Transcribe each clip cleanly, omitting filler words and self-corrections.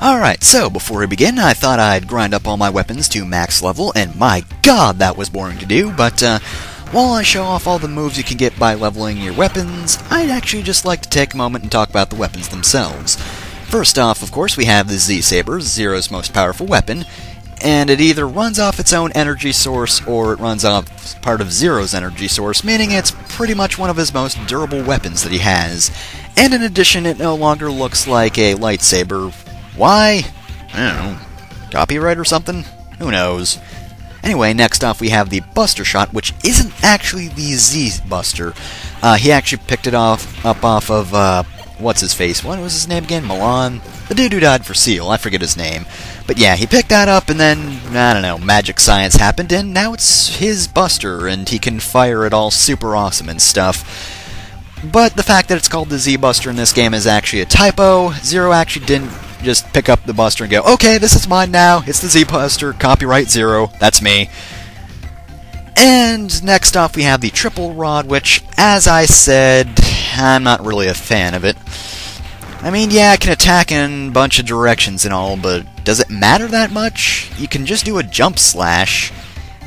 Alright, so before we begin, I thought I'd grind up all my weapons to max level, and my god, that was boring to do, but while I show off all the moves you can get by leveling your weapons, I'd actually just like to take a moment and talk about the weapons themselves. First off, of course, we have the Z-Saber, Zero's most powerful weapon, and it either runs off its own energy source or it runs off part of Zero's energy source, meaning it's pretty much one of his most durable weapons that he has. And in addition, it no longer looks like a lightsaber. Why? I don't know. Copyright or something? Who knows? Anyway, next off we have the Buster Shot, which isn't actually the Z-Buster. He actually picked it up off of, what's-his-face? What was his name again? Milan? The dude who died for Seal. I forget his name. But yeah, he picked that up and then, I don't know, magic science happened and now it's his Buster and he can fire it all super awesome and stuff. But the fact that it's called the Z-Buster in this game is actually a typo. Zero actually didn't just pick up the Buster and go, okay, this is mine now, it's the Z-Buster, copyright Zero, that's me. And next off we have the Triple Rod, which, as I said, I'm not really a fan of it. I mean, yeah, it can attack in a bunch of directions and all, but does it matter that much? You can just do a jump slash,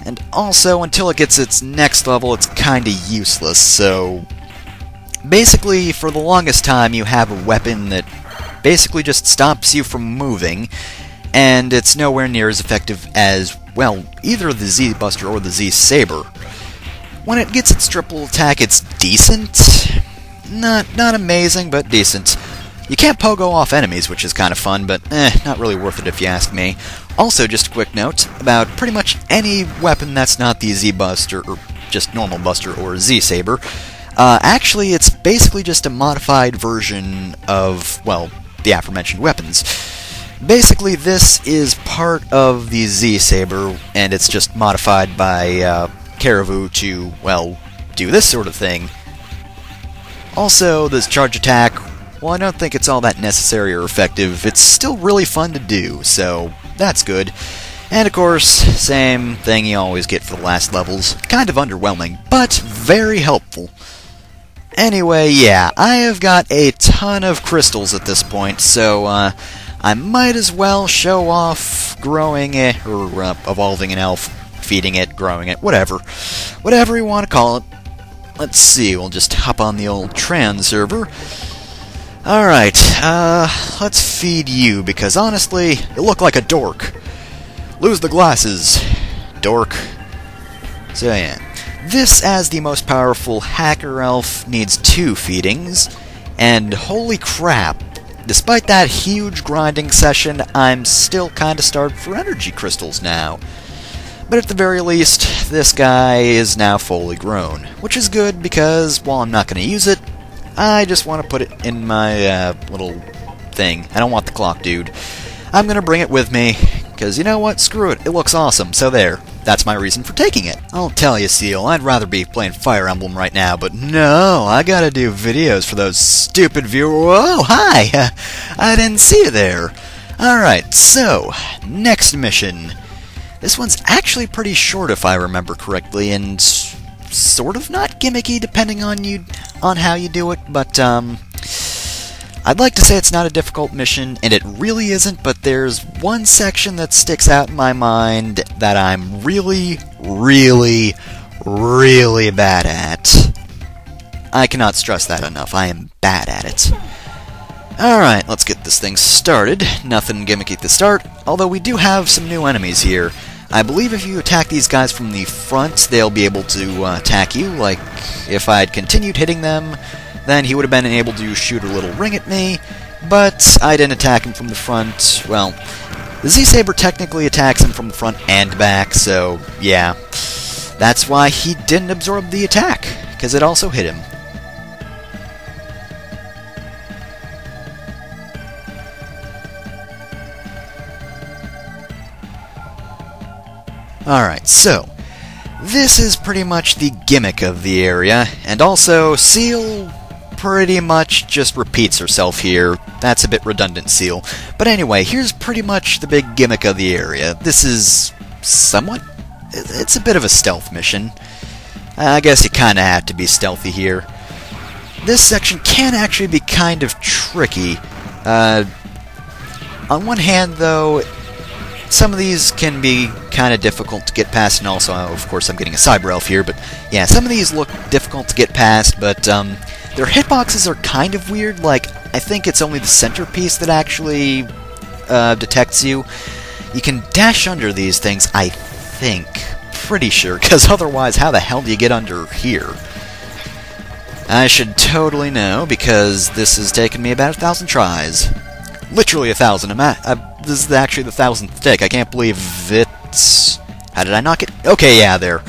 and also, until it gets its next level, it's kinda useless, so basically, for the longest time, you have a weapon that basically just stops you from moving, and it's nowhere near as effective as, well, either the Z-Buster or the Z-Saber. When it gets its triple attack, it's decent. Not amazing, but decent. You can't pogo off enemies, which is kind of fun, but not really worth it if you ask me. Also, just a quick note about pretty much any weapon that's not the Z-Buster, or just normal Buster, or Z-Saber. Actually, it's basically just a modified version of, well, the aforementioned weapons. Basically, this is part of the Z-Saber, and it's just modified by Caribou to, well, do this sort of thing. Also, this charge attack, well, I don't think it's all that necessary or effective. It's still really fun to do, so that's good. And of course, same thing you always get for the last levels. Kind of underwhelming, but very helpful. Anyway, yeah, I have got a ton of crystals at this point, so I might as well show off growing it, or evolving an elf, feeding it, growing it, whatever. Whatever you want to call it. Let's see, we'll just hop on the old trans server. Alright, let's feed you, because honestly, you look like a dork. Lose the glasses, dork. So yeah. This, as the most powerful hacker elf, needs 2 feedings, and holy crap, despite that huge grinding session, I'm still kinda starved for energy crystals now. But at the very least, this guy is now fully grown, which is good because, while I'm not going to use it, I just want to put it in my little thing. I don't want the clock, dude. I'm going to bring it with me, because you know what? Screw it. It looks awesome, so there. That's my reason for taking it. I'll tell you, Seal, I'd rather be playing Fire Emblem right now, but no, I gotta do videos for those stupid viewers. Whoa, hi! I didn't see you there. Alright, so, next mission. This one's actually pretty short if I remember correctly, and sort of not gimmicky depending on how you do it, but I'd like to say it's not a difficult mission, and it really isn't, but there's one section that sticks out in my mind that I'm really, really, really bad at. I cannot stress that enough. I am bad at it. Alright, let's get this thing started. Nothing gimmicky at the start, although we do have some new enemies here. I believe if you attack these guys from the front, they'll be able to attack you, like if I had continued hitting them, then he would have been able to shoot a little ring at me, but I didn't attack him from the front. Well, the Z-Saber technically attacks him from the front and back, so yeah. That's why he didn't absorb the attack, because it also hit him. Alright, so this is pretty much the gimmick of the area, and also Seal pretty much just repeats herself here. That's a bit redundant, Seal. But anyway, here's pretty much the big gimmick of the area. This is somewhat... it's a bit of a stealth mission. I guess you kinda have to be stealthy here. This section can actually be kind of tricky. On one hand, though, some of these can be kind of difficult to get past, and also, of course, I'm getting a Cyber Elf here, but yeah, some of these look difficult to get past, but their hitboxes are kind of weird. Like, I think it's only the centerpiece that actually detects you. You can dash under these things, I think. Pretty sure, because otherwise, how the hell do you get under here? I should totally know, because this has taken me about 1,000 tries. Literally 1,000. This is actually the 1,000th take. I can't believe it's... How did I knock it? Okay, yeah, there.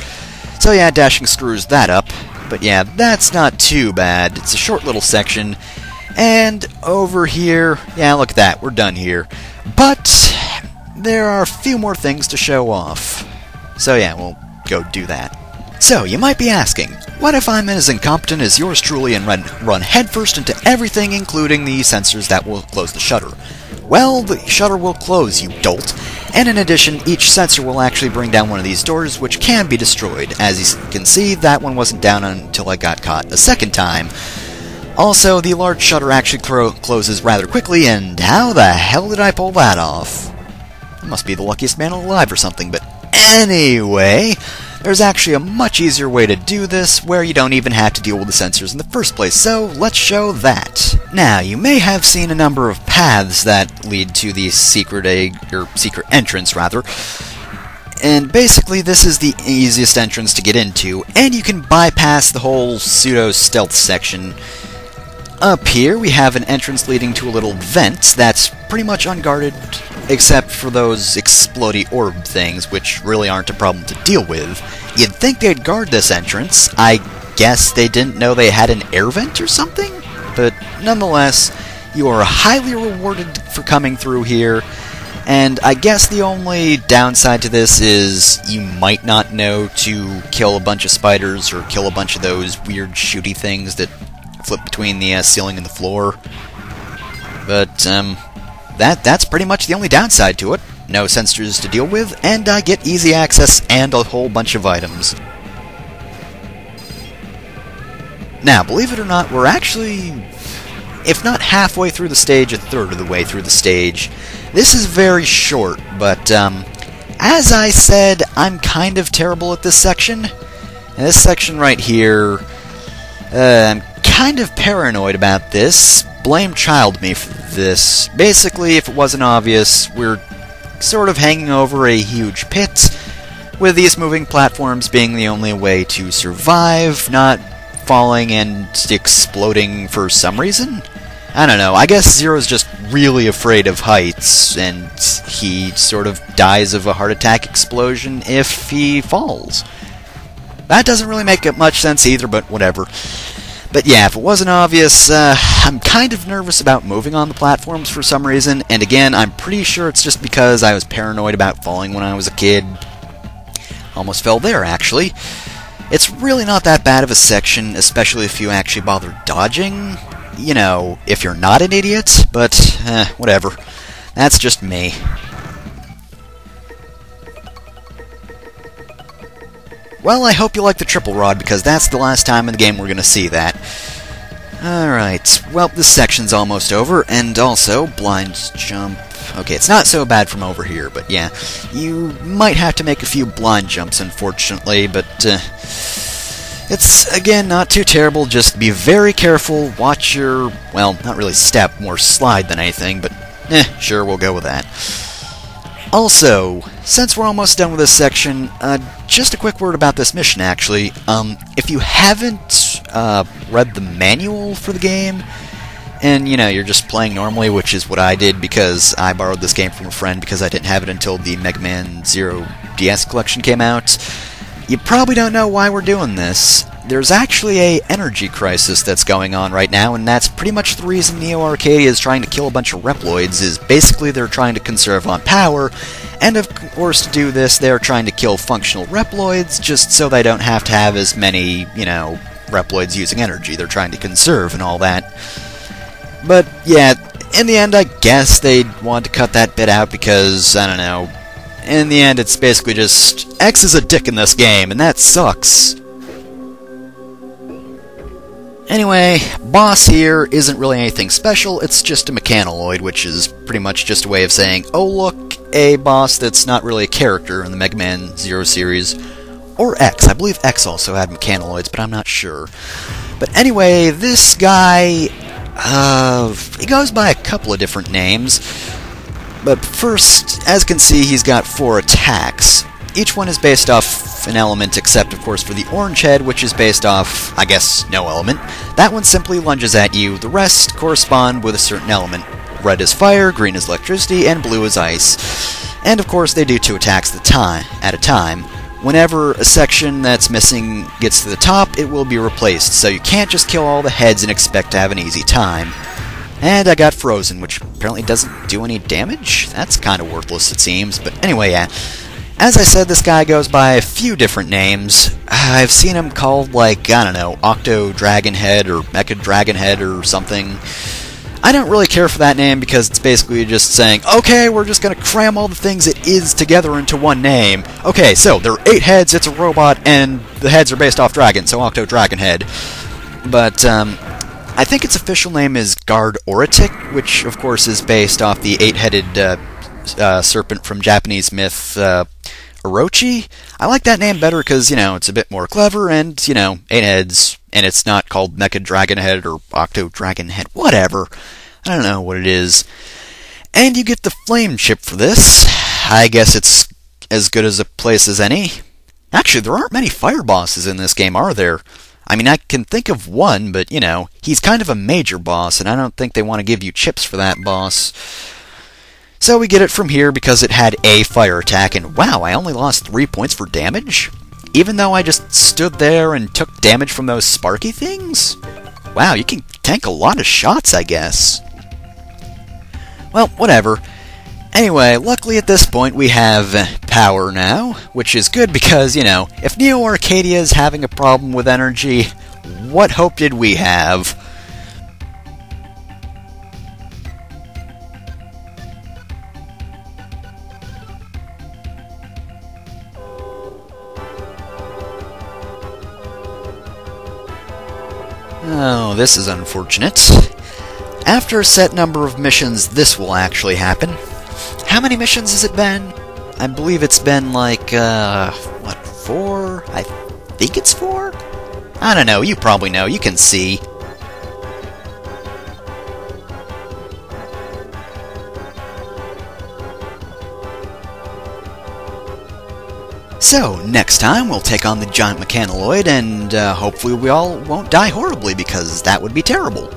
So yeah, dashing screws that up. But yeah, that's not too bad. It's a short little section. And over here... Yeah, look at that. We're done here. But there are a few more things to show off. So yeah, we'll go do that. So, you might be asking, what if I'm as incompetent as yours truly and run headfirst into everything, including the sensors that will close the shutter? Well, the shutter will close, you dolt, and in addition, each sensor will actually bring down one of these doors, which can be destroyed. As you can see, that one wasn't down until I got caught a second time. Also, the large shutter actually closes rather quickly, and how the hell did I pull that off? I must be the luckiest man alive or something, but anyway... There's actually a much easier way to do this, where you don't even have to deal with the sensors in the first place, so let's show that. Now, you may have seen a number of paths that lead to the secret entrance, rather. And basically, this is the easiest entrance to get into, and you can bypass the whole pseudo-stealth section. Up here, we have an entrance leading to a little vent that's pretty much unguarded, except for those explodey orb things, which really aren't a problem to deal with. You'd think they'd guard this entrance. I guess they didn't know they had an air vent or something? But nonetheless, you are highly rewarded for coming through here, and I guess the only downside to this is you might not know to kill a bunch of spiders or kill a bunch of those weird shooty things that flip between the ceiling and the floor. But, that's pretty much the only downside to it. No sensors to deal with, and I get easy access and a whole bunch of items. Now, believe it or not, we're actually, if not halfway through the stage, a third of the way through the stage. This is very short, but, as I said, I'm kind of terrible at this section. And this section right here, I'm kind of paranoid about this. Blame child me for this. Basically, if it wasn't obvious, we're sort of hanging over a huge pit, with these moving platforms being the only way to survive, not falling and exploding for some reason? I don't know, I guess Zero's just really afraid of heights, and he sort of dies of a heart attack explosion if he falls. That doesn't really make much sense either, but whatever. But yeah, if it wasn't obvious, I'm kind of nervous about moving on the platforms for some reason, and again, I'm pretty sure it's just because I was paranoid about falling when I was a kid. Almost fell there, actually. It's really not that bad of a section, especially if you actually bother dodging. You know, if you're not an idiot, but, whatever. That's just me. Well, I hope you like the triple rod, because that's the last time in the game we're going to see that. Alright, well, this section's almost over, and also, blind jump. Okay, it's not so bad from over here, but yeah, you might have to make a few blind jumps, unfortunately, but, it's, again, not too terrible. Just be very careful, watch your, well, not really step, more slide than anything, but, sure, we'll go with that. Also, since we're almost done with this section, just a quick word about this mission, actually. If you haven't read the manual for the game, and, you know, you're just playing normally, which is what I did because I borrowed this game from a friend because I didn't have it until the Mega Man Zero DS collection came out, you probably don't know why we're doing this. There's actually a energy crisis that's going on right now, and that's pretty much the reason Neo Arcadia is trying to kill a bunch of Reploids, is basically they're trying to conserve on power, and of course to do this they're trying to kill functional Reploids just so they don't have to have as many, you know, Reploids using energy. They're trying to conserve and all that. But yeah, in the end I guess they want to cut that bit out because, I don't know, in the end it's basically just, X is a dick in this game, and that sucks. Anyway, boss here isn't really anything special, it's just a mechaniloid, which is pretty much just a way of saying, oh look, a boss that's not really a character in the Mega Man Zero series. Or X. I believe X also had mechaniloids, but I'm not sure. But anyway, this guy, he goes by a couple of different names. But first, as you can see, he's got 4 attacks. Each one is based off an element, except, of course, for the orange head, which is based off, I guess, no element. That one simply lunges at you. The rest correspond with a certain element. Red is fire, green is electricity, and blue is ice. And, of course, they do 2 attacks at a time. Whenever a section that's missing gets to the top, it will be replaced, so you can't just kill all the heads and expect to have an easy time. And I got frozen, which apparently doesn't do any damage? That's kind of worthless, it seems. But anyway, yeah. As I said, this guy goes by a few different names. I've seen him called, like, I don't know, Octo Dragon Head or Mecha Dragon Head or something. I don't really care for that name because it's basically just saying, okay, we're just going to cram all the things it is together into one name. Okay, so there are 8 heads, it's a robot, and the heads are based off dragons, so Octo Dragon Head. But, I think its official name is Guard Oratic, which, of course, is based off the 8-headed serpent from Japanese myth, Orochi. I like that name better because, you know, it's a bit more clever and, you know, 8 heads, and it's not called Mecha Dragon Head or Octo Dragon Head, whatever. I don't know what it is. And you get the flame chip for this. I guess it's as good as a place as any. Actually, there aren't many fire bosses in this game, are there? I mean, I can think of one, but, you know, he's kind of a major boss, and I don't think they want to give you chips for that boss. So we get it from here because it had a fire attack, and wow, I only lost 3 points for damage? Even though I just stood there and took damage from those sparky things? Wow, you can tank a lot of shots, I guess. Well, whatever. Anyway, luckily at this point we have power now, which is good because, you know, if Neo Arcadia is having a problem with energy, what hope did we have? Oh, this is unfortunate. After a set number of missions, this will actually happen. How many missions has it been? I believe it's been like, 4? I think it's 4? I don't know, you probably know, you can see. So, next time we'll take on the giant mechaniloid, and hopefully we all won't die horribly, because that would be terrible.